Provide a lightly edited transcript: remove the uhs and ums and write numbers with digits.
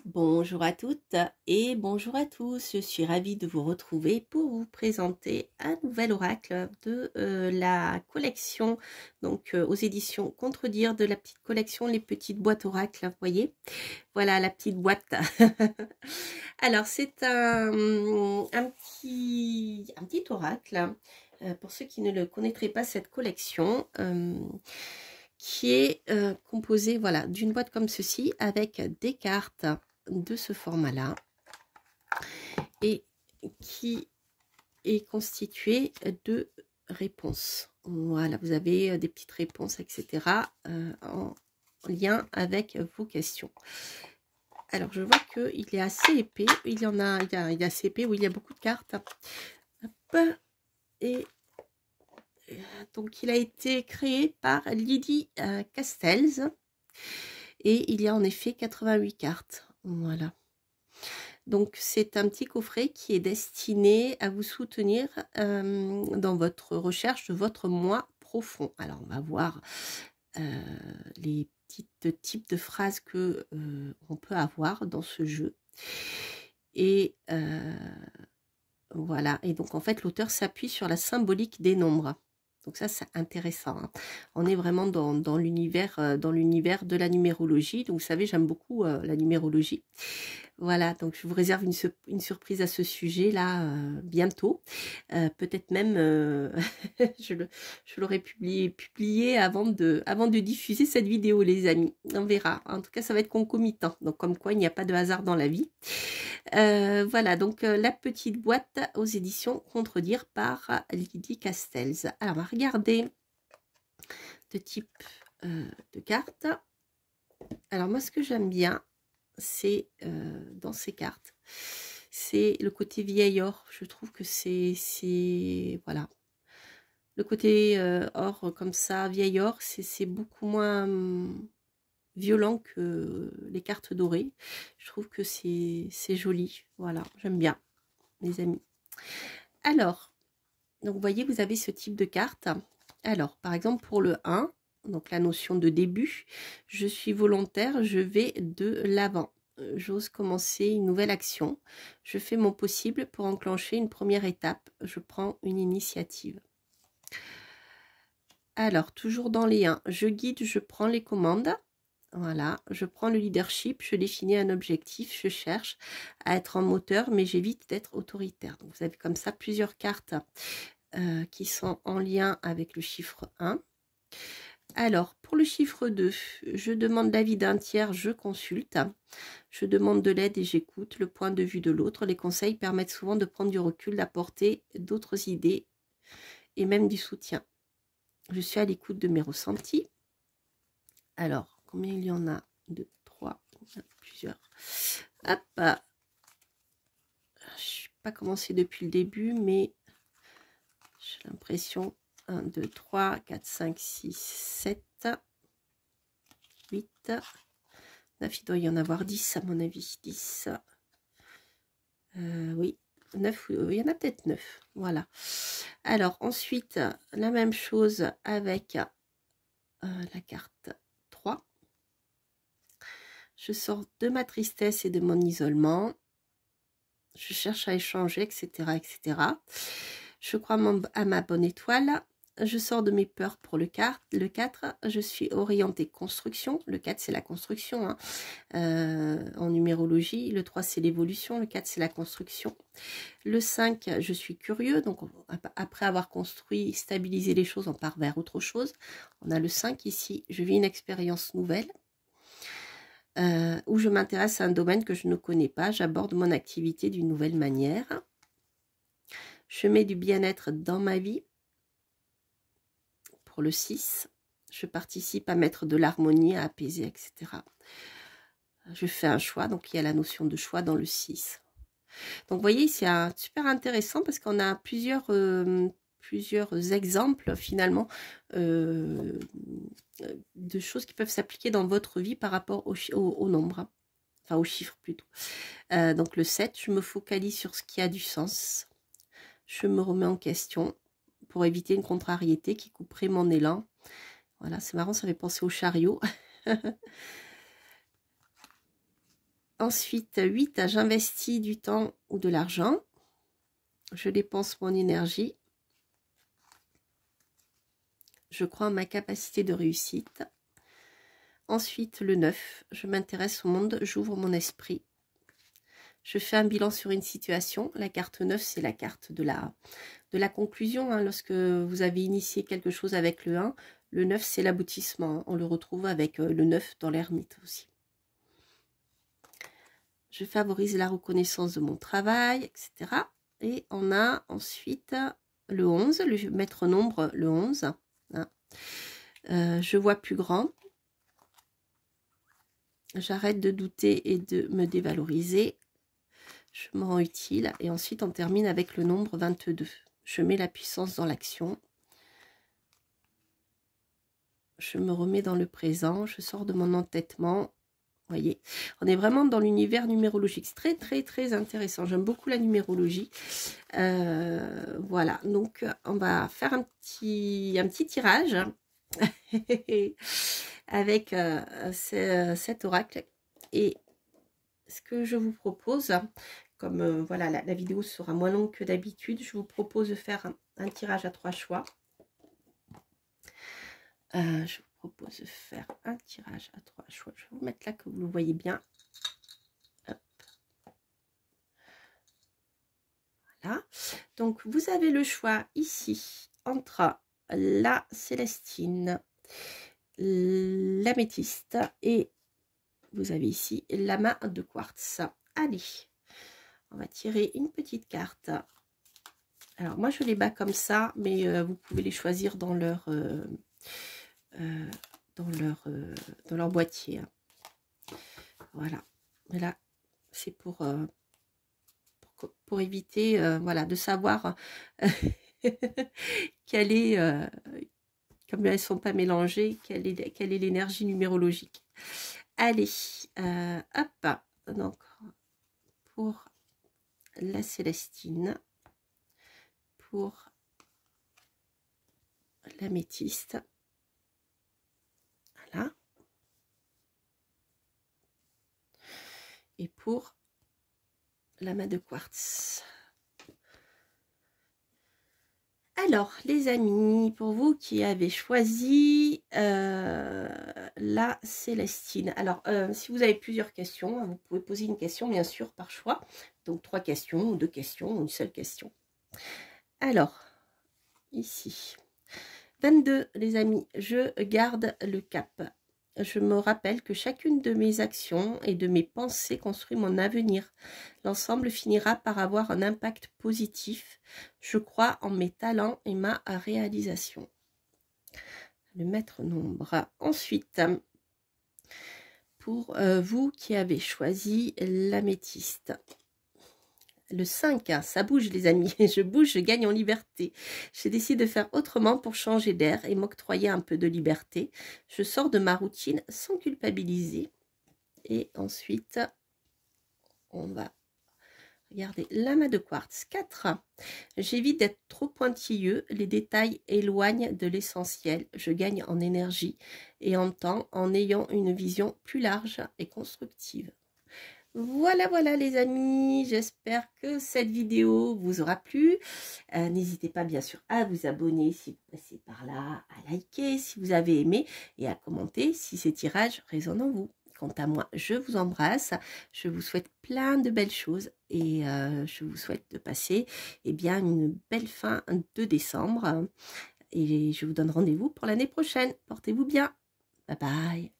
Bonjour à toutes et bonjour à tous, je suis ravie de vous retrouver pour vous présenter un nouvel oracle de la collection, donc aux éditions Contredire, de la petite collection Les Petites Boîtes Oracles, vous voyez, voilà la petite boîte. Alors c'est un petit oracle, pour ceux qui ne le connaîtraient pas, cette collection, qui est composée, voilà, d'une boîte comme ceci avec des cartes de ce format-là et qui est constitué de réponses. Voilà, vous avez des petites réponses, etc. En lien avec vos questions. Alors, je vois qu'il est assez épais. Il est assez épais, oui, il y a beaucoup de cartes. Hop. Et donc, il a été créé par Lydie Castells. Et il y a en effet 88 cartes. Voilà. Donc, c'est un petit coffret qui est destiné à vous soutenir dans votre recherche de votre moi profond. Alors, on va voir les petits types de phrases que on peut avoir dans ce jeu. Et voilà. Et donc, en fait, l'auteur s'appuie sur la symbolique des nombres. Donc ça, c'est intéressant. Hein. On est vraiment dans l'univers de la numérologie. Donc, vous savez, j'aime beaucoup la numérologie. Voilà, donc je vous réserve une surprise à ce sujet-là bientôt. Peut-être même, je l'aurai publié avant de diffuser cette vidéo, les amis. On verra. En tout cas, ça va être concomitant. Donc, comme quoi, il n'y a pas de hasard dans la vie. Voilà, donc la petite boîte aux éditions Contredire par Lydie Castells. Alors, on va regarder de type de cartes. Alors, moi, ce que j'aime bien, c'est dans ces cartes, c'est le côté vieil or. Je trouve que c'est voilà, le côté or comme ça, vieil or, c'est beaucoup moins violent que les cartes dorées. Je trouve que c'est joli. Voilà, j'aime bien, les amis. Alors, donc vous voyez, vous avez ce type de carte. Alors, par exemple, pour le 1, donc la notion de début, je suis volontaire, je vais de l'avant. J'ose commencer une nouvelle action. Je fais mon possible pour enclencher une première étape. Je prends une initiative. Alors, toujours dans les 1, je guide, je prends les commandes. Voilà, je prends le leadership, je définis un objectif, je cherche à être en moteur, mais j'évite d'être autoritaire. Donc, vous avez comme ça plusieurs cartes qui sont en lien avec le chiffre 1. Alors, pour le chiffre 2, je demande l'avis d'un tiers, je consulte. Je demande de l'aide et j'écoute le point de vue de l'autre. Les conseils permettent souvent de prendre du recul, d'apporter d'autres idées et même du soutien. Je suis à l'écoute de mes ressentis. Alors, combien il y en a? 2, 3, plusieurs. Hop. Je ne suis pas commencé depuis le début, mais j'ai l'impression 1, 2, 3, 4, 5, 6, 7, 8, 9. Il doit y en avoir 10 à mon avis. 10. Oui, 9. Il y en a peut-être 9. Voilà. Alors, ensuite, la même chose avec la carte 3. Je sors de ma tristesse et de mon isolement. Je cherche à échanger, etc., etc. Je crois à ma bonne étoile. Je sors de mes peurs pour le 4. Je suis orientée construction. Le 4, c'est la construction hein. En numérologie. Le 3, c'est l'évolution. Le 4, c'est la construction. Le 5, je suis curieux. Donc, après avoir construit, stabilisé les choses, on part vers autre chose. On a le 5 ici. Je vis une expérience nouvelle. Où je m'intéresse à un domaine que je ne connais pas. J'aborde mon activité d'une nouvelle manière. Je mets du bien-être dans ma vie. Pour le 6, je participe à mettre de l'harmonie, à apaiser, etc. Je fais un choix, donc il y a la notion de choix dans le 6. Donc vous voyez, c'est super intéressant parce qu'on a plusieurs exemples finalement de choses qui peuvent s'appliquer dans votre vie par rapport au nombre, hein. Enfin aux chiffres plutôt. Donc le 7, je me focalise sur ce qui a du sens. Je me remets en question pour éviter une contrariété qui couperait mon élan. Voilà, c'est marrant, ça fait penser au chariot. Ensuite, 8, j'investis du temps ou de l'argent. Je dépense mon énergie. Je crois en ma capacité de réussite. Ensuite, le 9, je m'intéresse au monde, j'ouvre mon esprit. Je fais un bilan sur une situation. La carte 9, c'est la carte de la conclusion. Hein. Lorsque vous avez initié quelque chose avec le 1, le 9, c'est l'aboutissement. Hein. On le retrouve avec le 9 dans l'ermite aussi. Je favorise la reconnaissance de mon travail, etc. Et on a ensuite le 11, le maître nombre, le 11. Hein. Je vois plus grand. J'arrête de douter et de me dévaloriser. Je me rends utile. Et ensuite, on termine avec le nombre 22. Je mets la puissance dans l'action. Je me remets dans le présent. Je sors de mon entêtement. Vous voyez, on est vraiment dans l'univers numérologique. C'est très, très, très intéressant. J'aime beaucoup la numérologie. Voilà, donc on va faire un petit tirage avec cet oracle. Et ce que je vous propose, comme voilà, la vidéo sera moins longue que d'habitude, je vous propose de faire un tirage à 3 choix. Je vous propose de faire un tirage à 3 choix. Je vais vous mettre là que vous le voyez bien. Hop. Voilà. Donc, vous avez le choix ici entre la Célestine, l'améthyste et vous avez ici l'amas de quartz. Allez, on va tirer une petite carte. Alors, moi, je les bats comme ça, mais vous pouvez les choisir dans leur... dans leur boîtier. Voilà. Mais là, c'est pour éviter voilà, de savoir quelle est, comme elles ne sont pas mélangées, quelle est l'énergie numérologique. Allez, hop. Donc, pour la Célestine, pour l'améthyste, voilà. Et pour l'amas de quartz. Alors, les amis, pour vous qui avez choisi la Célestine. Alors, si vous avez plusieurs questions, vous pouvez poser une question, bien sûr, par choix. Donc, 3 questions, ou 2 questions, ou une seule question. Alors, ici. 22, les amis, je garde le cap. Je me rappelle que chacune de mes actions et de mes pensées construit mon avenir. L'ensemble finira par avoir un impact positif. Je crois en mes talents et ma réalisation. Le maître nombre. Ensuite, pour vous qui avez choisi l'améthyste. Le 5, ça bouge les amis, je bouge, je gagne en liberté. J'ai décidé de faire autrement pour changer d'air et m'octroyer un peu de liberté. Je sors de ma routine sans culpabiliser. Et ensuite, on va regarder l'amas de quartz. 4, j'évite d'être trop pointilleux, les détails éloignent de l'essentiel. Je gagne en énergie et en temps en ayant une vision plus large et constructive. Voilà, voilà les amis, j'espère que cette vidéo vous aura plu. N'hésitez pas bien sûr à vous abonner si vous passez par là, à liker si vous avez aimé et à commenter si ces tirages résonnent en vous. Quant à moi, je vous embrasse, je vous souhaite plein de belles choses et je vous souhaite de passer bien, une belle fin de décembre. Et je vous donne rendez-vous pour l'année prochaine. Portez-vous bien. Bye bye.